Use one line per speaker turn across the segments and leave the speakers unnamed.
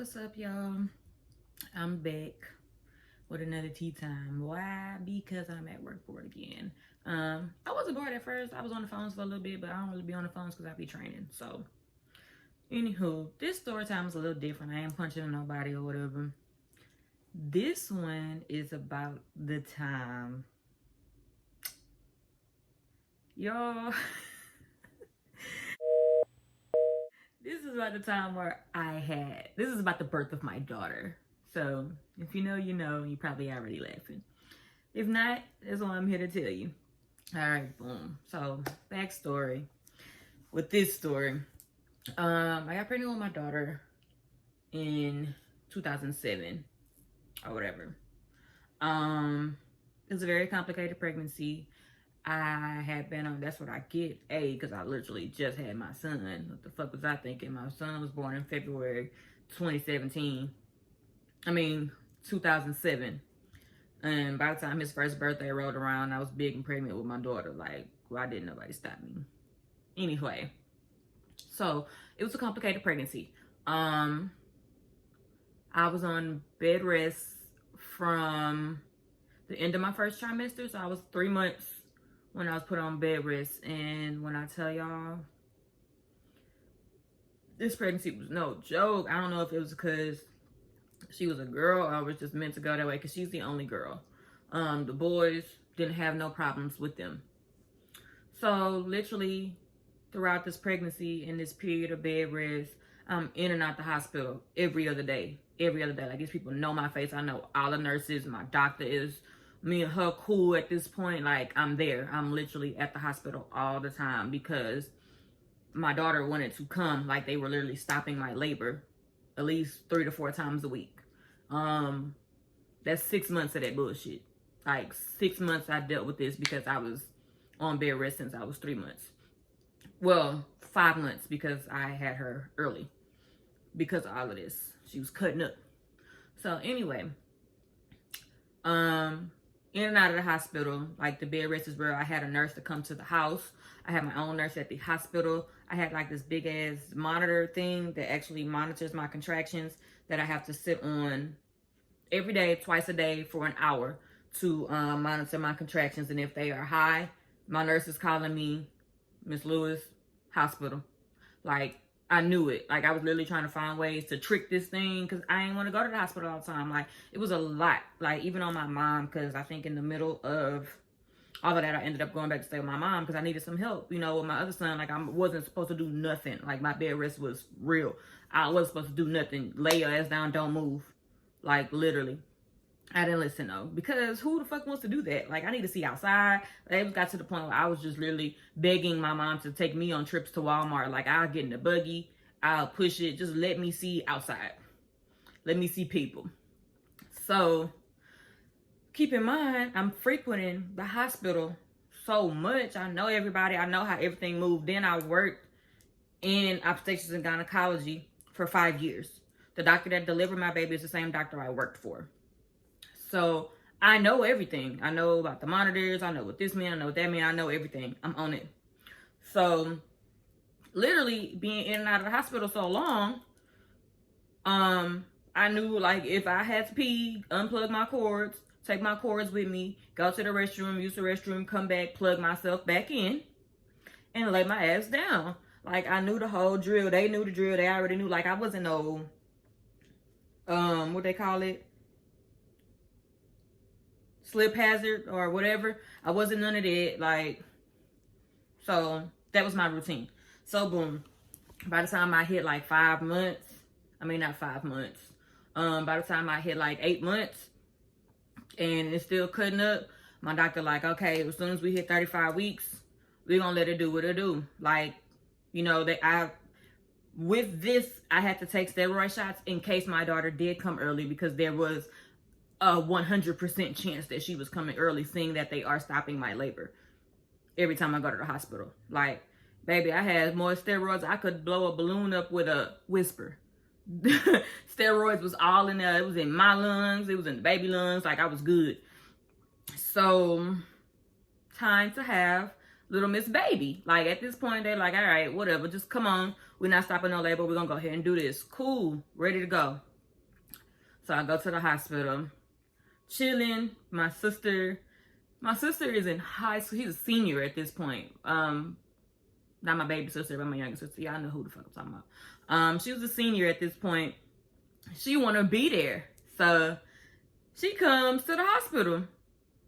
What's up, y'all? I'm back with another tea time. Why? Because I'm at work board again. I wasn't bored at first. I was on the phones for a little bit, but I don't really be on the phones because I be training. So, anywho, this story time is a little different. I ain't punching nobody or whatever. This one is about the time, y'all. This is about the time where this is about the birth of my daughter. So, if you know, you know, you probably already laughing. If not, that's what I'm here to tell you. All right, boom. So, backstory with this story. I got pregnant with my daughter in 2007 or whatever. It was a very complicated pregnancy. I had been on, that's what I get, because I literally just had my son. What the fuck was I thinking? My son was born in February 2017. 2007. And by the time his first birthday rolled around, I was big and pregnant with my daughter. Like, why didn't nobody stop me? Anyway, so it was a complicated pregnancy. I was on bed rest from the end of my first trimester. So I was 3 months when I was put on bed rest. And when I tell y'all, this pregnancy was no joke. I don't know if it was because she was a girl or I was just meant to go that way because she's the only girl. The boys didn't have no problems with them. So literally throughout this pregnancy and this period of bed rest, I'm in and out the hospital every other day. Like, these people know my face. I know all the nurses. My doctor is, me and her cool at this point. Like, I'm there. I'm literally at the hospital all the time because my daughter wanted to come. Like, they were literally stopping my labor at least 3 to 4 times a week. That's 6 months of that bullshit. Like, 6 months I dealt with this because I was on bed rest since I was 3 months. Well, 5 months because I had her early because of all of this. She was cutting up. So anyway, in and out of the hospital, like the bed rest is where I had a nurse to come to the house. I had my own nurse at the hospital. I had like this big ass monitor thing that actually monitors my contractions that I have to sit on every day, twice a day for an hour to monitor my contractions. And if they are high, my nurse is calling me, Miss Lewis, hospital. Like, I knew it. Like, I was literally trying to find ways to trick this thing because I didn't want to go to the hospital all the time. Like, it was a lot. Like, even on my mom, because I think in the middle of all of that, I ended up going back to stay with my mom because I needed some help. You know, with my other son, like, I wasn't supposed to do nothing. Like, my bed rest was real. I wasn't supposed to do nothing. Lay your ass down, don't move. Like, literally. I didn't listen though, because who the fuck wants to do that? Like, I need to see outside. It got to the point where I was just literally begging my mom to take me on trips to Walmart. Like, I'll get in the buggy, I'll push it, just let me see outside. Let me see people. So, keep in mind, I'm frequenting the hospital so much. I know everybody. I know how everything moved. Then I worked in obstetrics and gynecology for 5 years. The doctor that delivered my baby is the same doctor I worked for. So I know everything. I know about the monitors. I know what this means. I know what that means. I know everything. I'm on it. So literally being in and out of the hospital so long, I knew, like, if I had to pee, unplug my cords, take my cords with me, go to the restroom, use the restroom, come back, plug myself back in, and lay my ass down. Like, I knew the whole drill. They knew the drill. They already knew. Like, I wasn't no, what they call it? Slip hazard or whatever. I wasn't none of that. Like, so that was my routine. So boom, by the time I hit like 5 months, not 5 months, by the time I hit like 8 months and it's still cutting up, my doctor like, okay, as soon as we hit 35 weeks, we're gonna let it do what it do. Like, you know, with this, I had to take steroid shots in case my daughter did come early because there was a 100% chance that she was coming early, seeing that they are stopping my labor every time I go to the hospital. Like, baby, I had more steroids. I could blow a balloon up with a whisper. Steroids was all in there. It was in my lungs. It was in the baby lungs. Like, I was good. So, time to have little Miss Baby. Like, at this point, they're like, all right, whatever. Just come on. We're not stopping no labor. We're going to go ahead and do this. Cool. Ready to go. So I go to the hospital, chilling. My sister is in high school. She's a senior at this point. Not my baby sister, but my younger sister. Y'all know who the fuck I'm talking about. She was a senior at this point. She want to be there. So she comes to the hospital.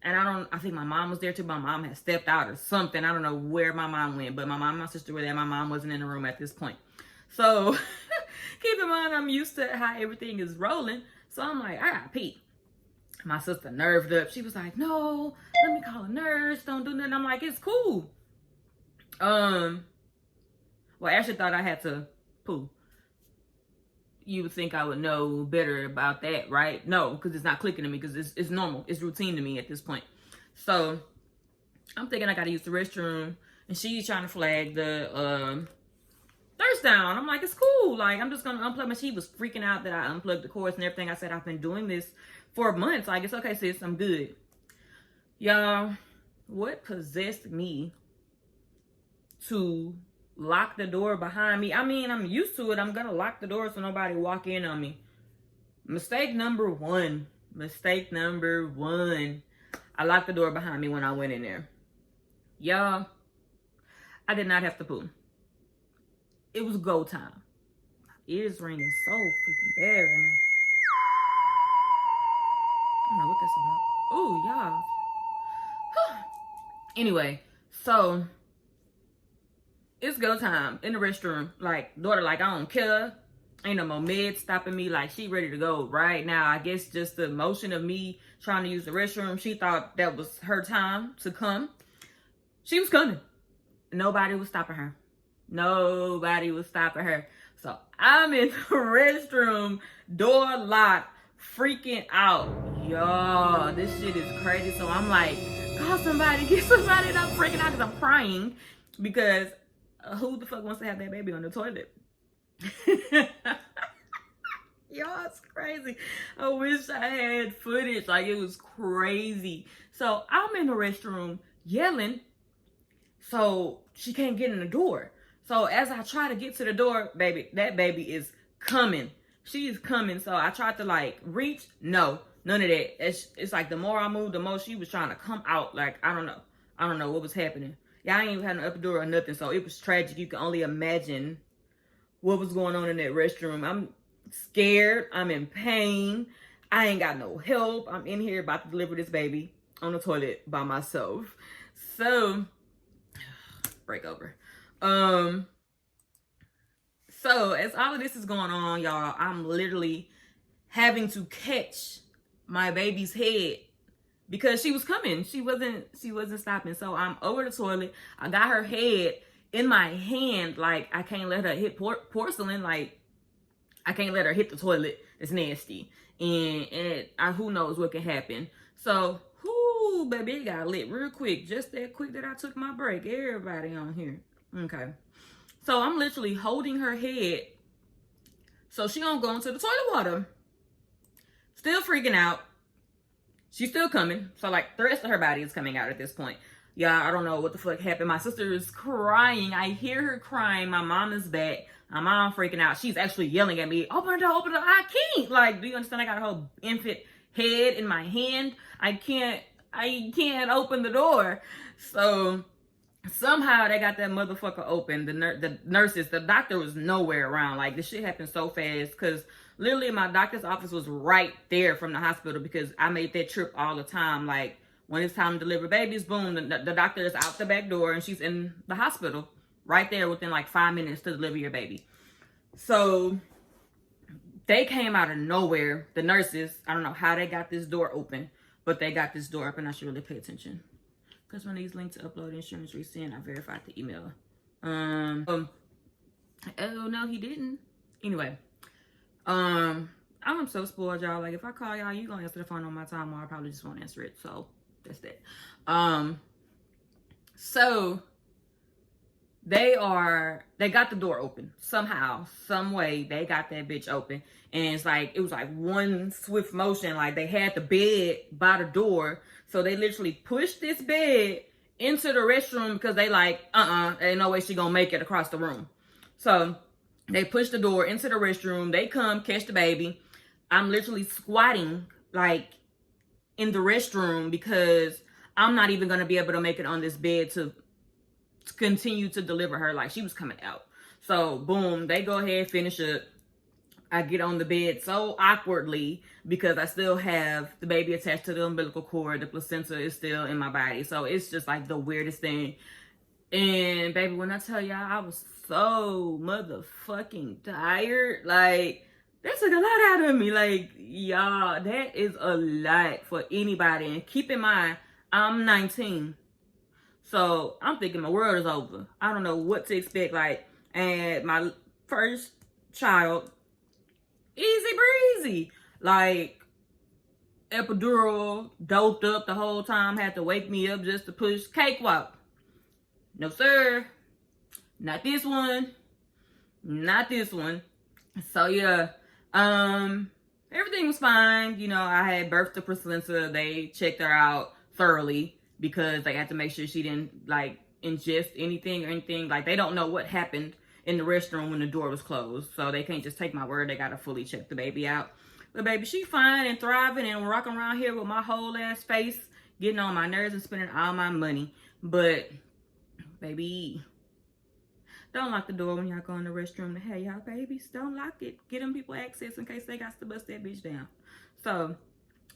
And I think my mom was there too. My mom had stepped out or something. I don't know where my mom went, but my mom and my sister were there. My mom wasn't in the room at this point. So keep in mind, I'm used to how everything is rolling. So I'm like, I gotta pee. My sister nerved up. She was like, no, let me call a nurse. Don't do nothing. I'm like, it's cool. Well, Ashley thought I had to poo. You would think I would know better about that, right? No, because it's not clicking to me, because it's normal. It's routine to me at this point. So I'm thinking I got to use the restroom, and she's trying to flag the thirst down. I'm like, it's cool. Like, I'm just going to unplug my... She was freaking out that I unplugged the cords and everything. I said, I've been doing this for months. Like, it's okay, sis. I'm good. Y'all, what possessed me to lock the door behind me? I mean, I'm used to it. I'm gonna lock the door so nobody walk in on me. Mistake number one. I locked the door behind me when I went in there. Y'all, I did not have to poo. It was go time. It is raining so freaking bad right now. I don't know what that's about. Oh, y'all. Anyway, so it's go time in the restroom. Like, daughter, like, I don't care. Ain't no more meds stopping me. Like, she ready to go right now. I guess just the emotion of me trying to use the restroom. She thought that was her time to come. She was coming. Nobody was stopping her. So I'm in the restroom, door locked, freaking out. Y'all, this shit is crazy. So I'm like, call somebody, get somebody. And I'm freaking out because I'm crying. Because who the fuck wants to have that baby on the toilet? Y'all, it's crazy. I wish I had footage. Like, it was crazy. So I'm in the restroom yelling. So she can't get in the door. So as I try to get to the door, baby, that baby is coming. She is coming. So I tried to like reach. No, none of that. It's like the more I moved, the more she was trying to come out. Like, I don't know what was happening. Y'all ain't even had an upper door or nothing. So it was tragic. You can only imagine what was going on in that restroom. I'm scared. I'm in pain. I ain't got no help. I'm in here about to deliver this baby on the toilet by myself. So, break over. So as all of this is going on, y'all, I'm literally having to catch my baby's head because she was coming. She wasn't stopping. So I'm over the toilet. I got her head in my hand. Like, I can't let her hit porcelain. Like, I can't let her hit the toilet. It's nasty. And who knows what can happen. So, baby, it got lit real quick. Just that quick that I took my break. Everybody on here. Okay. So I'm literally holding her head so she don't go into the toilet water. Still freaking out. She's still coming. So, like, the rest of her body is coming out at this point. Yeah, I don't know what the fuck happened. My sister is crying. I hear her crying. My mom is back. My mom freaking out. She's actually yelling at me, open the door, open the door. I can't. Like, do you understand? I got a whole infant head in my hand. I can't open the door. So somehow they got that motherfucker open. The nurses, the doctor was nowhere around. Like, this shit happened so fast because literally my doctor's office was right there from the hospital because I made that trip all the time. Like, when it's time to deliver babies, boom, the doctor is out the back door and she's in the hospital right there within like 5 minutes to deliver your baby. So they came out of nowhere. The nurses, I don't know how they got this door open, but they got this door open. I should really pay attention. Because when these links to upload insurance resend, I verified the email. Oh no, he didn't. Anyway, I'm so spoiled, y'all. Like, if I call y'all, you gonna answer the phone on my time, or I probably just won't answer it. So that's that. So they got the door open somehow, some way. They got that bitch open, and it's like it was like one swift motion. Like, they had the bed by the door. So they literally pushed this bed into the restroom because they like, ain't no way she gonna make it across the room. So they pushed the door into the restroom. They come, catch the baby. I'm literally squatting like in the restroom because I'm not even going to be able to make it on this bed to continue to deliver her. Like, she was coming out. So boom, they go ahead, finish up. I get on the bed so awkwardly because I still have the baby attached to the umbilical cord. The placenta is still in my body. So it's just like the weirdest thing. And baby, when I tell y'all, I was so motherfucking tired. Like, that took a lot out of me. Like, y'all, that is a lot for anybody. And keep in mind, I'm 19. So I'm thinking my world is over. I don't know what to expect. Like, and my first child, easy breezy. Like, epidural, doped up the whole time, had to wake me up just to push, cakewalk. No, sir. Not this one. Not this one. So yeah, everything was fine. You know, I had birthed the placenta. They checked her out thoroughly because they had to make sure she didn't like ingest anything or anything. Like, they don't know what happened in the restroom when the door was closed. So they can't just take my word. They got to fully check the baby out. But baby, she fine and thriving and rocking around here with my whole ass face, getting on my nerves and spending all my money. But baby, don't lock the door when y'all go in the restroom to have y'all babies. Don't lock it. Get them people access in case they got to bust that bitch down. So,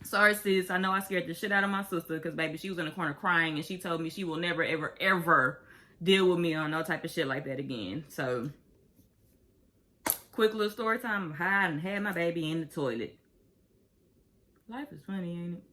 sorry sis. I know I scared the shit out of my sister because baby, she was in the corner crying and she told me she will never, ever, ever deal with me on no type of shit like that again. So, quick little story time of how I had my baby in the toilet. Life is funny, ain't it?